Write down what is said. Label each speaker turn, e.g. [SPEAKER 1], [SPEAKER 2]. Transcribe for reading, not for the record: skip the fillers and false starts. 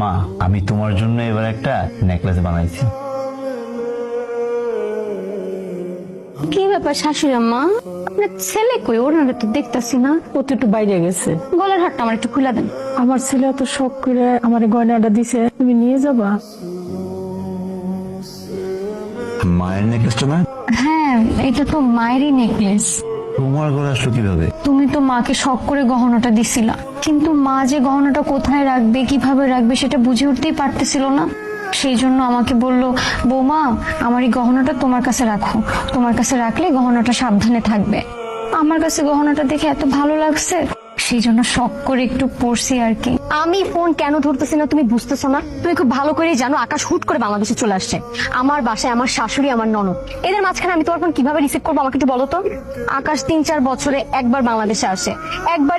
[SPEAKER 1] মা, আমি তোমার জন্য এবার একটা নেকলেস বানাইছি।
[SPEAKER 2] কি ব্যাপার শাশুড়ি আম্মা, আপনার ছেলে কই? ওর নামে তো দেখতাছি না।
[SPEAKER 3] ও তো একটু বাইরে গেছে।
[SPEAKER 2] গলার হারটা আমার একটু খুলে দেন।
[SPEAKER 3] আমার ছেলে এত শখ করে আমার গয়নাটা দিছে, তুমি নিয়ে যাবা?
[SPEAKER 1] মায়ের নেকলেসটা না?
[SPEAKER 2] হ্যাঁ, এটা তো মায়েরই নেকলেস।
[SPEAKER 1] তোমার গলা আসলো কিভাবে?
[SPEAKER 2] তুমি তো মাকে শখ করে গহনাটা দিছিলা, কিন্তু মা যে গহনাটা কোথায় রাখবে, কিভাবে রাখবে সেটা বুঝে উঠতেই পারতেছিল না। সেই জন্য আমাকে বললো, বৌমা আমার এই গহনাটা তোমার কাছে রাখো, তোমার কাছে রাখলে গহনাটা সাবধানে থাকবে। আমার কাছে গহনাটা দেখে এত ভালো লাগছে, সেই জন্য শখ করে একটু পড়ছি আর কি। আমি ফোন কেন ধরতেছি না তুমি বুঝতেছো না? তুমি খুব ভালো করেই জানো আকাশ হুট করে বাংলাদেশে চলে আসছে। আমার বাসায় আমার শাশুড়ি, আমার ননদ, এদের মাঝখানে আমি তোমার ফোন কিভাবে রিসিভ করবো আমাকে একটু বলো তো। আকাশ 3-4 বছরে একবার বাংলাদেশে আসে, একবারে